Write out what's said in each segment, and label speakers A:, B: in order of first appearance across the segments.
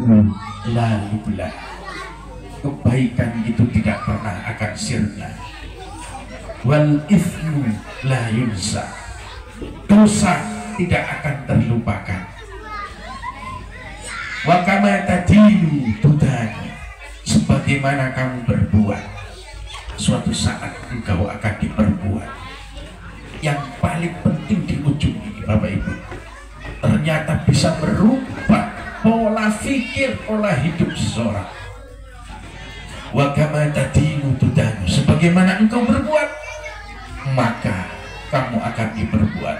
A: birru la yubla. Kebaikan itu tidak pernah akan sirna. Wal ithmu la yunsa. Dosa tidak akan terlupakan. Wa kama tadinu tudani. Sebagaimana kamu berbuat, suatu saat engkau akan diperbuat. Yang paling penting di ujung ini Bapak Ibu, ternyata bisa merubah pola pikir, pola hidup seseorang. Wa kama tadinu tudanu. Sebagaimana engkau berbuat, maka kamu akan diperbuat.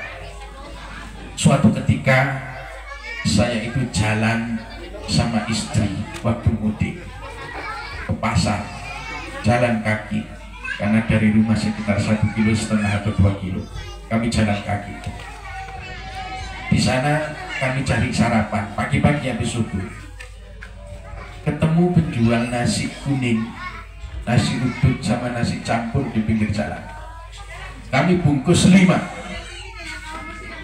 A: Suatu ketika saya itu jalan sama istri waktu mudik ke pasar, jalan kaki, karena dari rumah sekitar 1,5 kilo atau 2 kilo kami jalan kaki. Di sana kami cari sarapan pagi-pagi habis subuh. Ketemu penjual nasi kuning, nasi uduk sama nasi campur di pinggir jalan. Kami bungkus 5.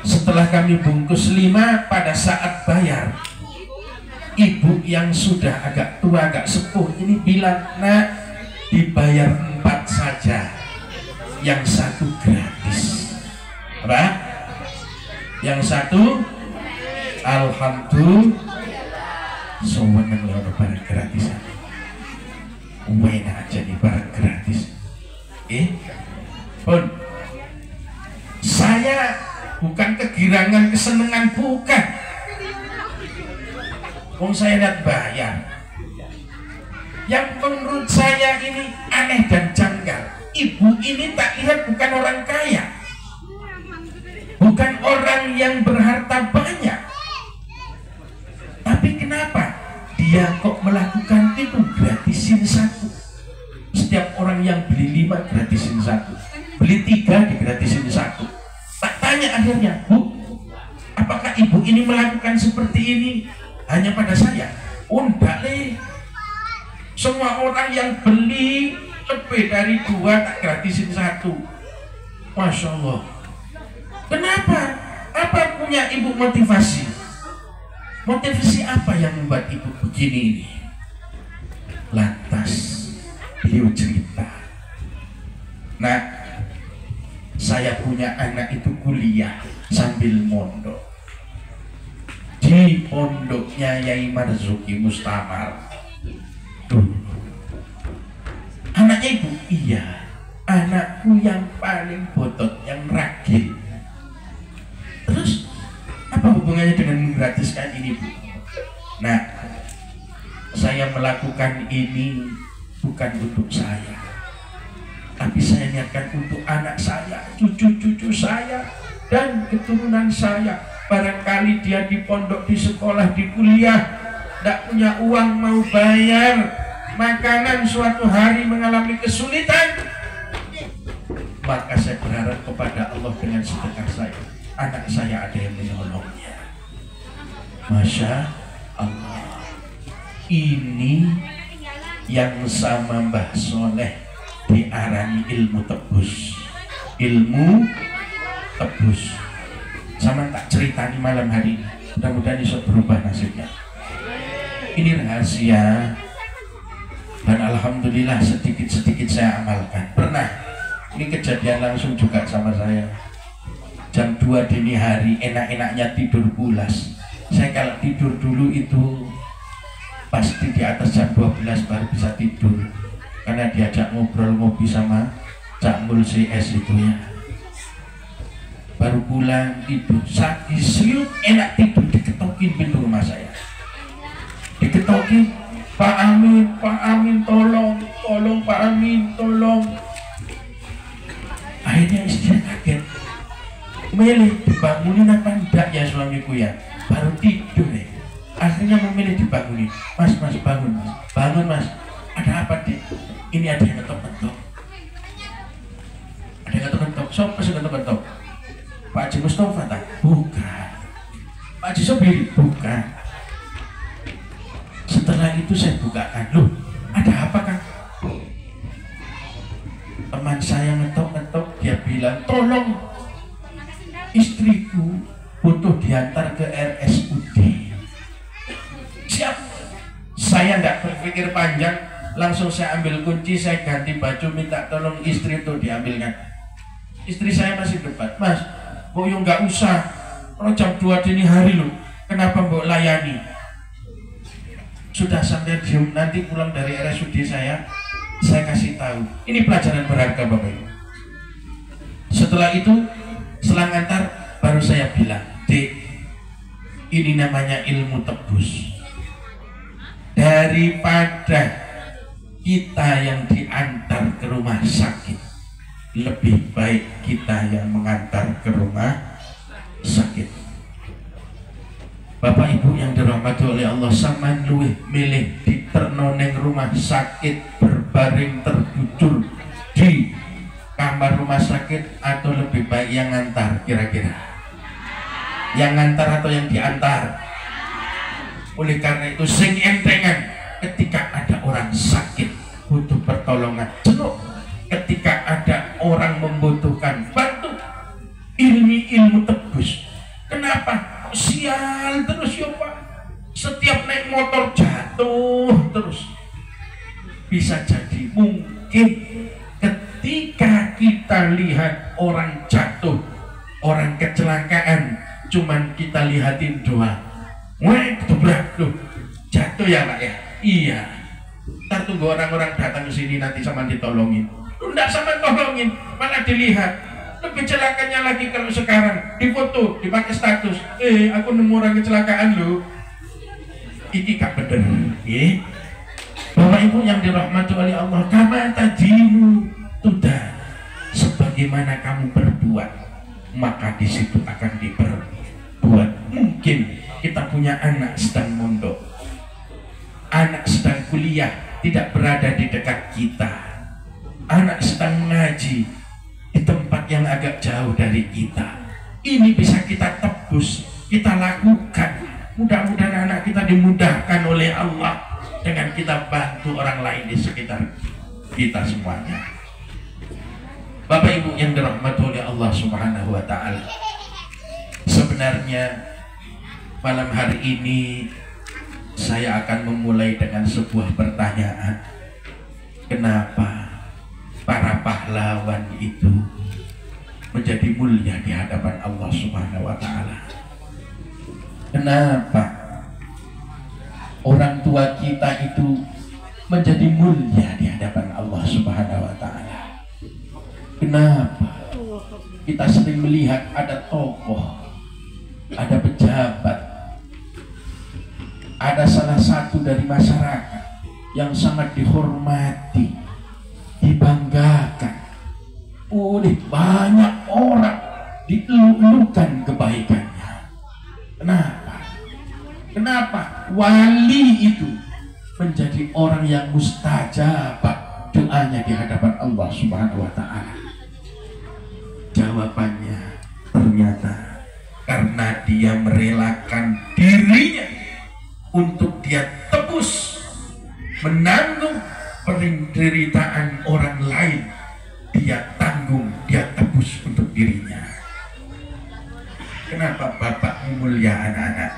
A: Setelah kami bungkus 5, pada saat bayar, ibu yang sudah agak tua, agak sepuh ini bilang, "Nak, dibayar 4 saja, yang 1 gratis." Apa? Yang 1, alhamdulillah. Sewenang lewat barang gratisan. Enak aja nih barang gratis. Pun saya bukan kegirangan, kesenangan, bukan. Wong saya lihat bayar. Yang menurut saya ini aneh dan janggal. Ibu ini tak lihat bukan orang kaya, bukan orang yang berharta banyak. Tapi kenapa dia kok melakukan itu? Gratisin 1. Setiap orang yang beli 5 gratisin 1, beli 3 digratisin 1. Tak tanya akhirnya, "Bu, apakah ibu ini melakukan seperti ini hanya pada saya?" Enggak, Le. Semua orang yang beli lebih dari 2 tak gratisin 1. Masya Allah. Kenapa? Apa punya ibu motivasi? Motivasi apa yang membuat ibu begini ini? Lantas beliau cerita, "Nah, saya punya anak itu kuliah sambil mondok di pondoknya Yai Marzuki Mustamar." Anaknya ibu, "Iya, anakku yang paling botot, yang ragil." Terus apa hubungannya dengan menggratiskan ini, Bu? "Nah, saya melakukan ini bukan untuk saya, tapi saya niatkan untuk anak saya, cucu-cucu saya, dan keturunan saya. Barangkali dia di pondok, di sekolah, di kuliah, tidak punya uang mau bayar makanan, suatu hari mengalami kesulitan, maka saya berharap kepada Allah dengan sedekah saya, anak saya ada yang menolongnya." Masya Allah. Ini yang sama Mbah Soleh diarani ilmu tebus. Ilmu tebus. Sama tak ceritani malam hari ini. Mudah-mudahan bisa berubah nasibnya. Ini rahasia, dan alhamdulillah sedikit-sedikit saya amalkan. Pernah, ini kejadian langsung juga sama saya. Jam 2 dini hari, enak-enaknya tidur pulas. Saya kalau tidur dulu itu pasti di atas jam 12 baru bisa tidur, karena diajak ngobrol ngopi sama Cak Mul CS itu ya. Baru pulang tidur, saat disiut enak tidur, diketokin pintu rumah saya. Diketokin, "Pak Amin, tolong Pak Amin, tolong." Akhirnya istri kaget, "Milih dibangunin apa enggak ya suamiku ya?" Baru tidur ya. Akhirnya memilih dibangunin. Mas, bangun mas, bangun mas. Ada apa, Dik? Ini ada yang ngetok-ngetok. Ada yang ngetok-ngetok. Siapa sih ngetok-ngetok? Pak Haji Mustafa tak? Bukan. Pak Haji Sobiri? Bukan. Setelah itu saya bukakan, "Loh, ada apa Kang?" Teman saya ngetok-ngetok, dia bilang, "Tolong, istriku butuh diantar ke RSUD." "Siap, Saya tidak berpikir panjang, langsung saya ambil kunci, saya ganti baju, minta tolong istri itu diambilkan. Istri saya masih debat, Mas, Mbok yo nggak usah, kalau jam 2 dini hari loh, kenapa Mbok layani? Sudah sampai jam nanti pulang dari RSUD saya kasih tahu. Ini pelajaran berharga Bapak Ibu. Setelah itu, selang antar baru saya bilang, Dek, ini namanya ilmu tebus. Daripada kita yang diantar ke rumah sakit, lebih baik kita yang mengantar ke rumah sakit. Bapak Ibu yang dirahmati oleh Allah, sampean luwih milih diterno ning rumah sakit berbaring terbujur di kamar rumah sakit atau lebih baik yang ngantar? Kira-kira yang ngantar atau yang diantar? Oleh karena itu sing entengan ketika ada orang sakit butuh pertolongan, jenuk ketika ada orang membutuhkan, bantu. Ilmu tebus. Kenapa? Sial terus ya Pak, setiap naik motor jatuh terus. Bisa jadi mungkin ketika kita lihat orang jatuh, orang kecelakaan, cuman kita lihatin doang, wah ketubrak loh, jatuh ya Pak ya, iya. Ntar tunggu orang-orang datang ke sini nanti sama ditolongin. Enggak sama tolongin, malah dilihat. Lebih celakanya lagi kalau sekarang difoto, dipakai status, aku nemu orang kecelakaan loh. Ini gak bener. Bapak Ibu yang dirahmati oleh Allah, kama tadinu tudah, sebagaimana kamu berbuat maka di situ akan diperbuat. Mungkin kita punya anak sedang mondok, anak sedang kuliah, tidak berada di dekat kita, anak sedang mengaji di tempat yang agak jauh dari kita. Ini bisa kita tebus, kita lakukan. Mudah-mudahan anak kita dimudahkan oleh Allah dengan kita bantu orang lain di sekitar kita semuanya. Bapak Ibu yang dirahmati oleh Allah Subhanahu wa Ta'ala, sebenarnya malam hari ini saya akan memulai dengan sebuah pertanyaan. Kenapa para pahlawan itu menjadi mulia di hadapan Allah Subhanahu wa Ta'ala? Kenapa orang tua kita itu menjadi mulia di hadapan Allah Subhanahu wa Ta'ala? Kenapa kita sering melihat ada tokoh, ada pejabat, ada salah satu dari masyarakat yang sangat dihormati, dibanggakan oleh banyak orang, dielulukan kebaikannya. Kenapa wali itu menjadi orang yang mustajabah doanya di hadapan Allah Subhanahu wa Ta'ala? Jawabannya ternyata karena dia merelakan dirinya untuk dia tebus menanggung penderitaan orang lain. Dia tanggung, dia tebus untuk dirinya. Kenapa bapakmu mulia anak-anak?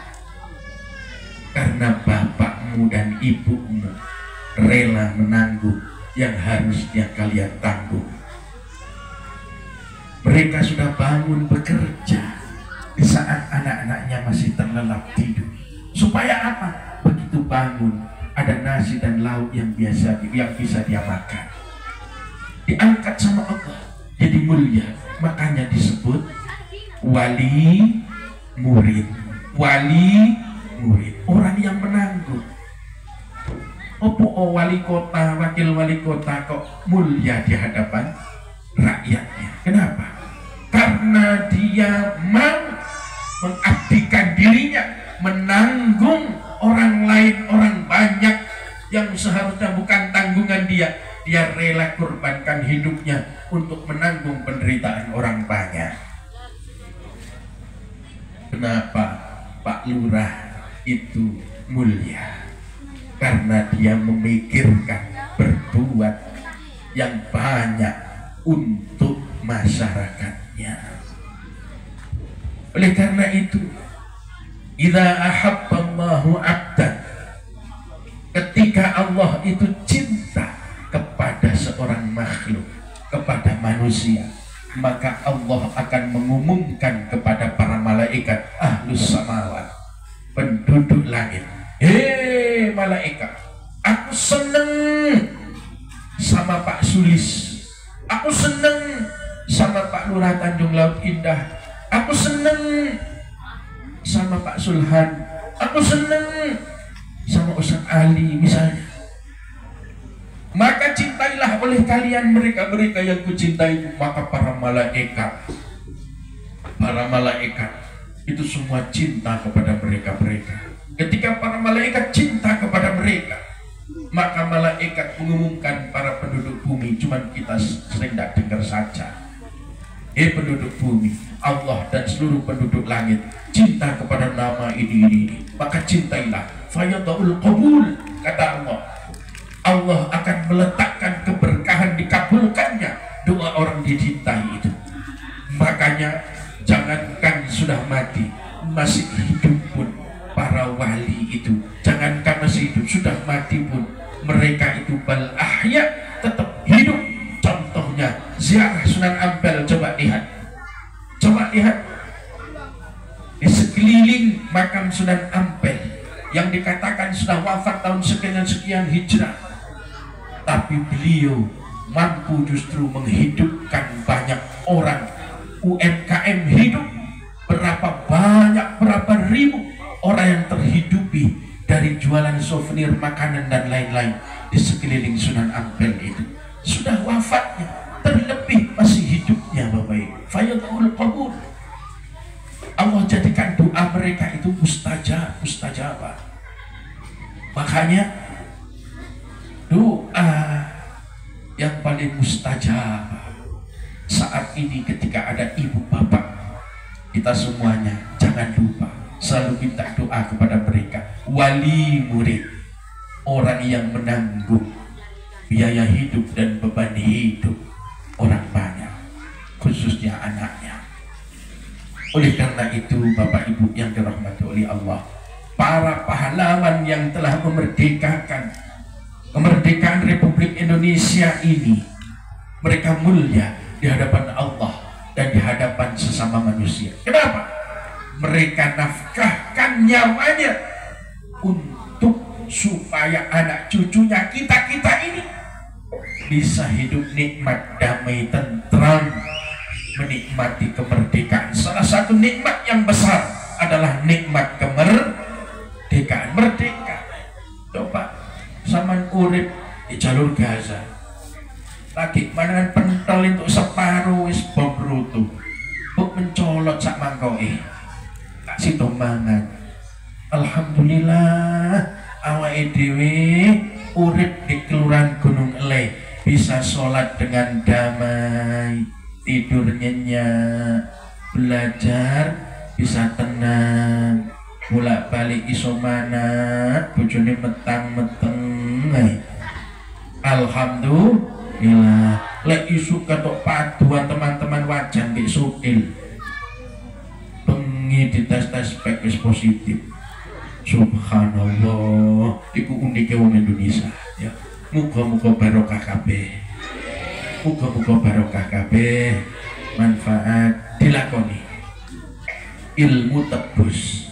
A: Karena bapakmu dan ibumu rela menanggung yang harusnya kalian tanggung. Mereka sudah bangun bekerja di saat anak-anaknya masih terlelap tidur. Supaya apa? Begitu bangun ada nasi dan lauk yang bisa dia makan. Diangkat sama Allah jadi mulia, makanya disebut wali murid. Wali murid, orang yang menanggung. Wali kota, wakil wali kota kok mulia di hadapan rakyatnya? Kenapa? Karena dia mau mengabdikan dirinya, menanggung orang lain, orang banyak yang seharusnya bukan tanggungan dia. Dia rela korbankan hidupnya untuk menanggung penderitaan orang banyak. Kenapa Pak Lurah itu mulia? Karena dia memikirkan berbuat yang banyak untuk masyarakatnya. Oleh karena itu, idza ahabballahu 'abdan, ketika Allah itu cinta kepada seorang makhluk, kepada manusia, maka Allah akan mengumumkan kepada para malaikat ahlus samawat, penduduk langit, hei malaikat, aku seneng sama Pak Sulis, aku seneng sama Pak Lurah Tanjung Laut Indah, aku seneng sama Pak Sulhan, aku seneng sama Ustaz Ali misalnya. Maka cintailah oleh kalian mereka-mereka yang kucintai. Maka para malaikat itu semua cinta kepada mereka-mereka. Ketika para malaikat cinta kepada mereka, maka malaikat mengumumkan para penduduk bumi. Cuman kita sering tidak dengar saja. Penduduk bumi, Allah dan seluruh penduduk langit cinta kepada nama ini. Maka cintailah. Fayadaul qabul, kata Allah. Allah akan meletakkan keberkahan, dikabulkannya doa orang dicintai itu. Makanya jangankan sudah mati, masih hidup pun para wali itu, jangankan masih hidup, sudah mati pun mereka itu bal ahya, tetap hidup. Contohnya ziarah Sunan Ampel, coba lihat di sekeliling makam Sunan Ampel yang dikatakan sudah wafat tahun sekian hijrah, tapi beliau mampu justru menghidupkan banyak orang. UMKM hidup, berapa ribu orang yang terhidupi dari jualan souvenir makanan dan lain-lain di sekeliling Sunan Ampel itu. Sudah wafatnya, terlebih masih hidupnya Bapak Ibu. Fayadaul qabul. Allah jadikan doa mereka itu mustajabah. Makanya doa yang paling mustajab saat ini ketika ada ibu bapak, kita semuanya jangan lupa selalu minta doa kepada mereka. Wali murid, orang yang menanggung biaya hidup dan beban hidup orang banyak, khususnya anaknya. Oleh karena itu Bapak Ibu yang dirahmati oleh Allah, para pahlawan yang telah kemerdekaan Republik Indonesia ini, mereka mulia di hadapan Allah dan di hadapan sesama manusia. Kenapa? Mereka nafkahkan nyawanya untuk supaya anak cucunya kita ini bisa hidup nikmat, damai, tentram, menikmati kemerdekaan. Salah satu nikmat yang besar adalah nikmat kemerdekaan. Merdeka. Coba saman urip di jalur Gaza, lagi mangan pentol untuk separuh wis bom rutu, buk mencolot sak mangkoke, tak situ mangan. Alhamdulillah awake dhewe urip di Kelurahan Gunung Eleh bisa sholat dengan damai, tidur nyenyak, belajar bisa tenang, bolak-balik iso manat, bojone metang-meteng. Alhamdulillah. Lek isu katok paduan teman-teman wajan di sukil, bengi di tes wis positif. Subhanallah, iku uniknya wong Indonesia ya. Muga-muga barokah kabeh. Muga-muga barokah kabeh, manfaat dilakoni. Ilmu tebus,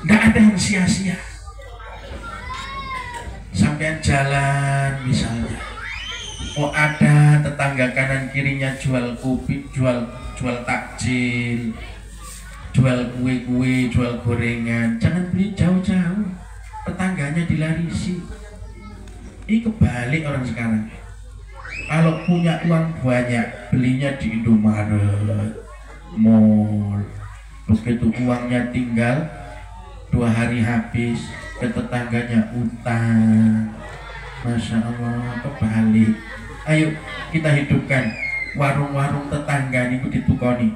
A: nggak ada yang sia-sia. Sampean jalan misalnya, oh ada tetangga kanan kirinya jual kopi, jual takjil, jual kue-kue, jual gorengan, jangan beli jauh-jauh, tetangganya dilarisi. Ini kebalik orang sekarang. Kalau punya uang banyak, belinya di Indomaret, mall. Begitu uangnya tinggal 2 hari habis, ke tetangganya utang. Masya Allah, kebalik. Ayo kita hidupkan warung-warung tetangga niku ditukoni.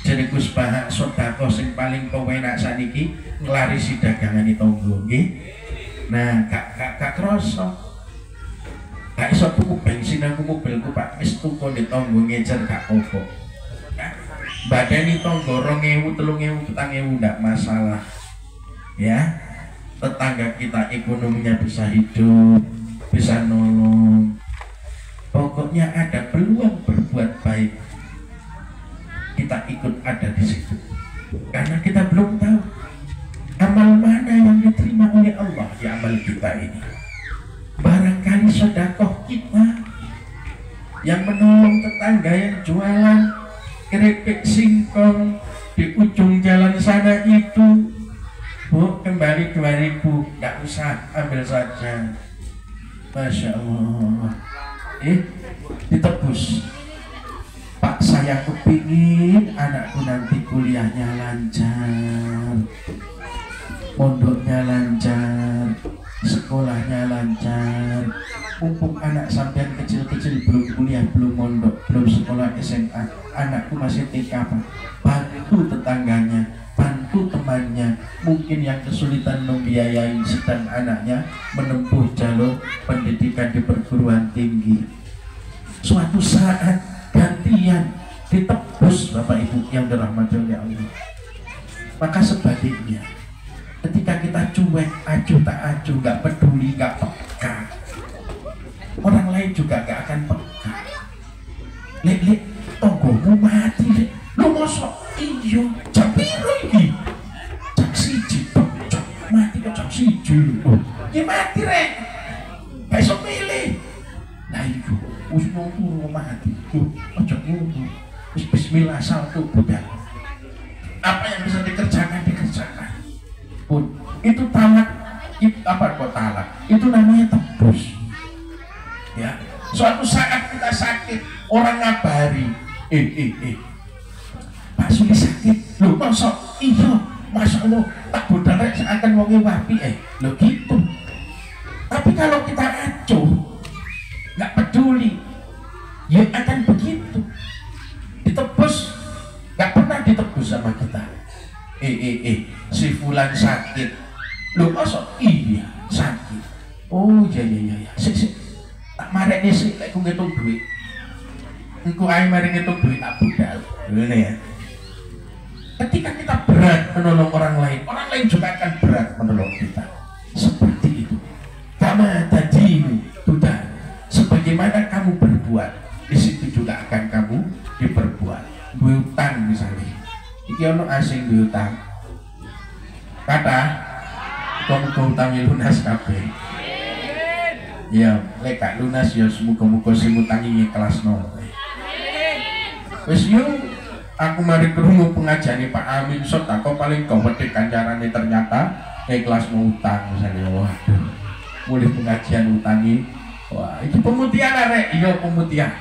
A: Jadi Gus Bahak sedekah sing paling penak saniki nglarisi dagangan tangga nggih. Nah, gak kroso. Gak iso tuku bensin aku mobilku Pak, wis tuku di tangga ngecer gak apa-apa. Badani tangga 2000, 3000, 4000 ndak masalah. Ya. tetangga kita ekonominya bisa hidup, bisa nolong. Pokoknya ada peluang berbuat baik, kita ikut ada di situ. Karena kita belum tahu amal mana yang diterima oleh Allah di amal kita ini. Barangkali sedekah kita yang menolong tetangga yang jualan keripik singkong di ujung jalan sana itu, Bu, kembali 2000, nggak usah, ambil saja. Masya Allah. Ditebus. Pak, saya kepingin anakku nanti kuliahnya lancar, pondoknya lancar, sekolahnya lancar. Mumpung anak sampean kecil-kecil belum kuliah, belum mondok, belum sekolah SMA, anakku masih TK, Pak. Bantu tetangganya, bantu temannya, mungkin yang kesulitan membiayai sedang anaknya menempuh jalur pendidikan di perguruan tinggi. Suatu saat gantian ditebus, Bapak Ibu yang dirahmati oleh Allah. Maka sebaliknya, ketika kita cuek, acuh tak acuh, nggak peduli, nggak peka, orang lain juga nggak akan peka. Lek tonggomu mati, lek lu mosok iyo jam piro iki, jam 1 cok mati ke jam 1 ya mati rek, gak iso milih. Nah itu wis turu mati tuh, ojo ngono, wis bismillah salto budal. Apa yang bisa dikerjakan pun itu talak. Itu apa kok talak? Itu namanya tebus. Ya, suatu saat kita sakit, orang ngabari, Pak Suli sakit, loh masuk, iya, Masya Allah, tak budal rek seakan wonge wapi, loh gitu. Tapi kalau kita acuh, nggak peduli, ya akan begitu. Ditebus, nggak pernah ditebus sama kita. Si fulan sakit, loh masuk, iya sakit. Oh iya, tak marek nih sih, aku ngitung duit. Engkau ayo mari ngitung duit tak budal, ini ya. Ketika kita berat menolong orang lain juga akan berat menolong kita. Seperti itu. Kama tadimu tudah. Sebagaimana kamu berbuat, di situ juga akan kamu diperbuat. Utang misalnya. Iki ono asing utang. Kata, kamu utangi lunas kabeh. Ya, lek gak lunas ya semoga-moga sing utangi kelas 0. Wis yo aku mari krungu pengajiane Pak Amin Sot, aku paling gawedhe kancarane ternyata kelas mau utang misalnya. Waduh, mulai pengajian utangi. Wah, itu pemutihan arek. Iya pemutihan.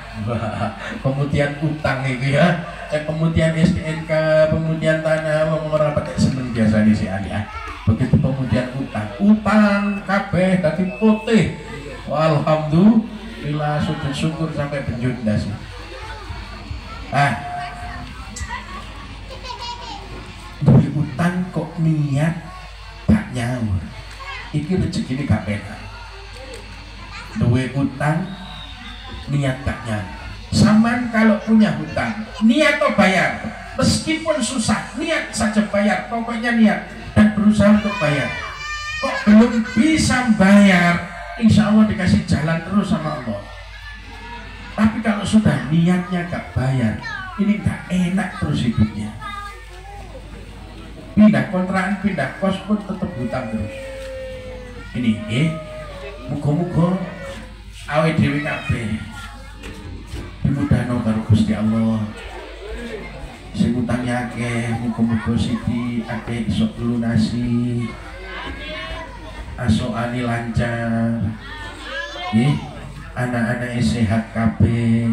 A: Pemutihan utang iki ya. Pemutihan STNK, pemutihan tanah, wong ora patek seneng biasane si Ali ya. Begitu pemutihan utang kabeh dadi putih. Alhamdulillah, sujud syukur sampai penjunda sih. Duit utang kok niat gak nyaur, iki rezeki ini gak penak. Duit utang niat gak nyaur. Saman kalau punya hutang niat to bayar, meskipun susah niat saja bayar, pokoknya niat dan berusaha untuk bayar. Kok belum bisa bayar, insya Allah dikasih jalan terus sama Allah. Tapi kalau sudah niatnya gak bayar, ini gak enak terus hidupnya. Pindah kontrakan, pindah kos pun tetap hutang terus. Ini, muga-muga awe dhewe kabeh dimudahno karo Gusti Allah. Sing utange akeh, muga-muga sithik akeh iso lunasi. Asokane lancar. Anak-anaknya sehat kabeh,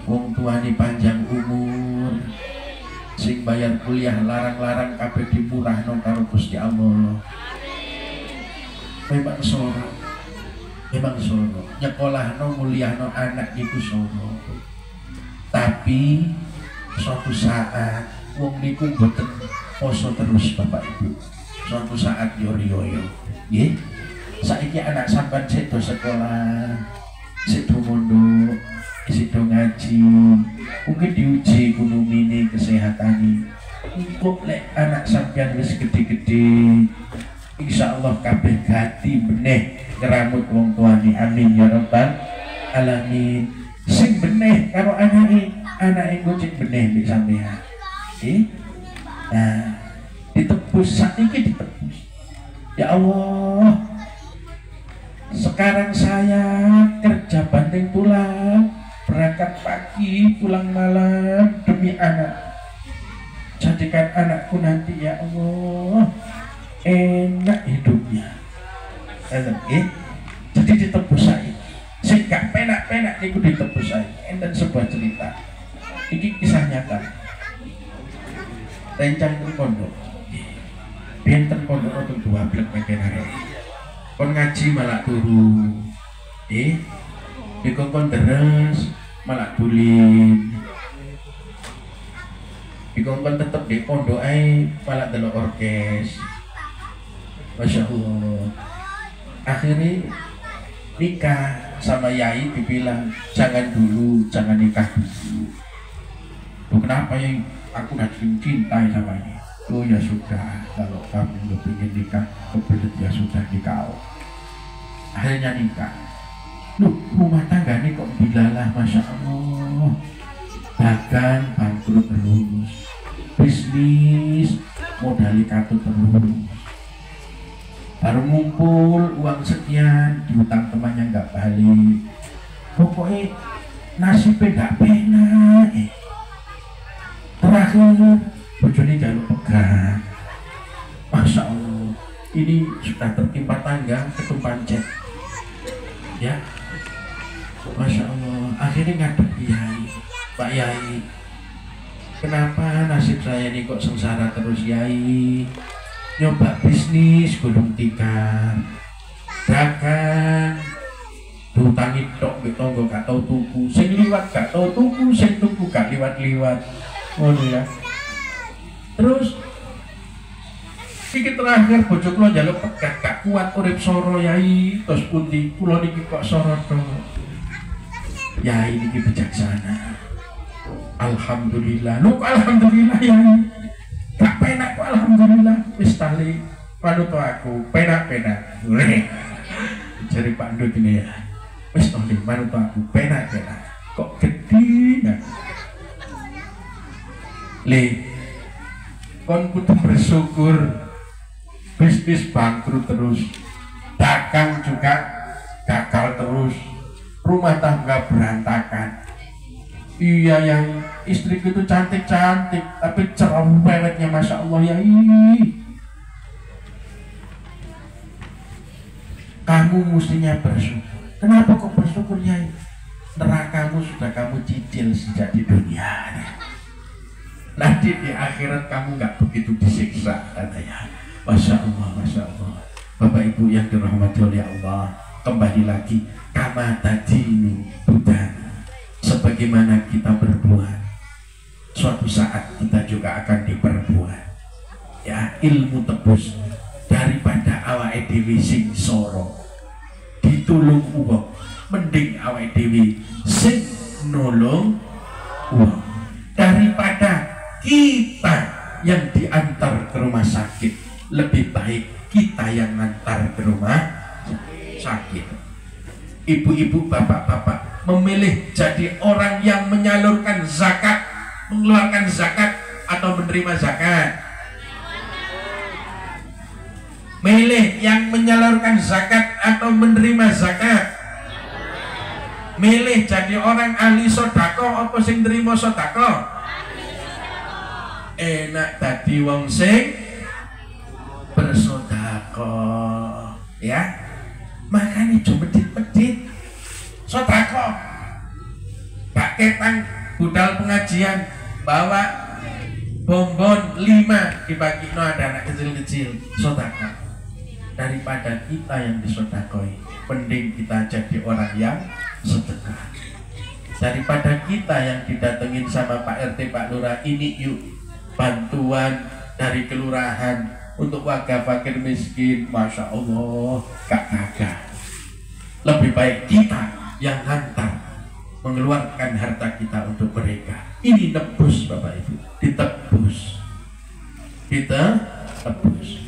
A: wong tuane panjang umur, sing bayar kuliah larang-larang kabeh dimurahno karo Gusti Allah. Memang soro, nyekolahno mulyahno anak iku soro. Tapi suatu saat wong niku mboten poso terus Bapak Ibu. Suatu saat yo-yo, nggih. Saiki anak sampean sedo sekolah, sedo mondok, sedo ngaji, mungkin diuji ekonomi kesehatan. Engko lek anak sampean wis gede-gede, Allah kabeh ganti beneh ngeramut wong tuane, amin ya rabbal alamin. Sing beneh karo anake kucing beneh mbek sampean. Nah, ditebus saiki ditebus. Ya Allah, sekarang saya kerja banting tulang, berangkat pagi pulang malam demi anak. Jadikan anakku nanti ya Allah enak hidupnya. Jadi ditebus saya. Sing gak penak-penak niku ditebus saya. Enten sebuah cerita. Iki kisah nyata. Rencang pondok. Benten pondok untuk 12 meken arek. Kon ngaji malah turu. Dikongkon deres malah bulim. Dikongkon tetep di pondok ae malah delok orkes. Masya Allah. Akhirnya nikah sama yai, dibilang jangan dulu, jangan nikah dulu. Tuh kenapa ya? Aku udah cintai sama ini. Oh ya sudah, kalau kamu nggak pengen nikah, kebelet ya sudah nikah. Akhirnya nikah. Loh, rumah tangga ini kok bilalah, Masya Allah. Dagang bangkrut terus, bisnis modali katut terus. Baru ngumpul uang sekian, diutang temannya nggak balik. Pokoknya nasibnya nggak penak. Terakhir bojone jaluk pegang. Masya Allah, ini sudah tertimpa tangga, ketumpan jet. Ya, Masya Allah. Akhirnya ngadep Yai, Pak Yai, kenapa nasib saya ini kok sengsara terus Yai? Nyoba bisnis gulung tikar, dagang, diutangi tok mbek tangga gak tau tuku, sing liwat gak tau tuku, sing tuku gak liwat-liwat. Ngono ya. Terus iki terakhir bojo kula njaluk pegat gak kuat urip soro Yai, terus pundi kula niki kok soro to. Yai niki bijaksana. Alhamdulillah. Lu alhamdulillah Yai. Gak penak kok alhamdulillah. Wis tali manut aku penak-penak. Jari Pak Ndut ini ya. Wis tali manut aku penak-penak. Kok gede nah. Kon kudu bersyukur, bisnis bangkrut terus, dagang juga gagal terus, rumah tangga berantakan. Iya yang istriku itu cantik-cantik, tapi cerewetnya Masya Allah ya. Kamu mestinya bersyukur. Kenapa kok bersyukur ya? Nerakamu sudah kamu cicil sejak di dunia. Nanti di akhirat kamu nggak begitu disiksa katanya. Masya Allah, Masya Allah. Bapak Ibu yang dirahmati oleh Allah, kembali lagi kama tadinu tudan. Sebagaimana kita berbuat, suatu saat kita juga akan diperbuat. Ya, ilmu tebus daripada awake dhewe sing soro ditulung uang, mending awake dhewe sing nolong uang daripada kita yang diantar ke rumah sakit. Lebih baik kita yang ngantar ke rumah sakit. Ibu-ibu, bapak-bapak memilih jadi orang yang menyalurkan zakat, mengeluarkan zakat atau menerima zakat. Milih yang menyalurkan zakat atau menerima zakat. Milih jadi orang ahli sodako apa sing terima sodako. Enak tadi wong sing bersodako, ya. Makanya cuma medit-medit sodako. Pak Ketang budal pengajian bawa bonbon 5 dibagi ada anak kecil-kecil sodako. Daripada kita yang disodakoi, mending kita jadi orang yang sedekah. Daripada kita yang didatengin sama Pak RT, Pak Lurah, ini yuk bantuan dari kelurahan untuk warga fakir miskin, Masya Allah, gak gagal. Lebih baik kita yang hantar, mengeluarkan harta kita untuk mereka. Ini nebus Bapak Ibu, ditebus. Kita tebus.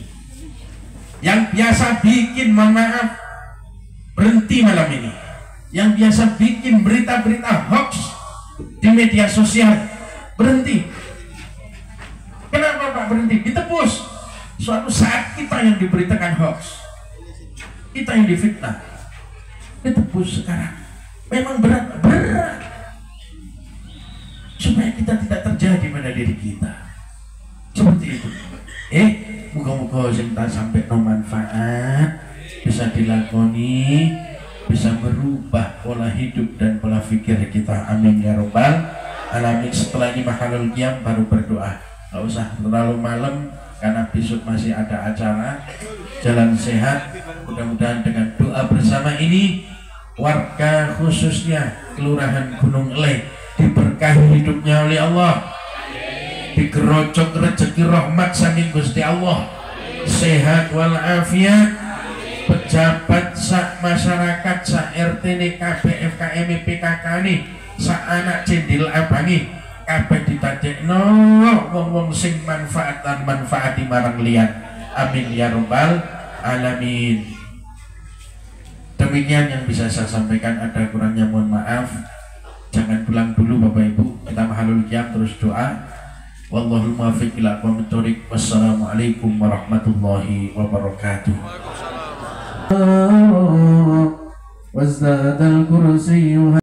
A: Yang biasa bikin, mohon maaf, berhenti malam ini. Yang biasa bikin berita-berita hoax di media sosial, berhenti. Kenapa Pak berhenti? Ditebus. Suatu saat kita yang diberitakan hoax, kita yang difitnah, ditebus sekarang. Memang berat, supaya kita tidak terjadi pada diri kita seperti itu. Muka-muka yang tak sampai no manfaat bisa dilakoni, bisa merubah pola hidup dan pola pikir kita. Amin ya robbal alamin. Setelah ini mahalul qiyam baru berdoa, nggak usah terlalu malam karena besok masih ada acara. Jalan sehat, mudah-mudahan dengan doa bersama ini warga khususnya Kelurahan Gunung Eleh diberkahi hidupnya oleh Allah, digerocok rezeki rahmat saking Gusti Allah, sehat walafiat, pejabat sak masyarakat sak RT KB FKM PKK nih sak anak cendil abangi kabeh ditadekno wong-wong sing manfaati marang liyan. Amin ya robbal alamin. Demikian yang bisa saya sampaikan, ada kurangnya mohon maaf. Jangan pulang dulu Bapak Ibu, kita mahalul qiyam terus doa. Wallahul muwaffiq ila aqwamit thoriq. Wassalamualaikum warahmatullahi wabarakatuh. Wazdadal kursiyyu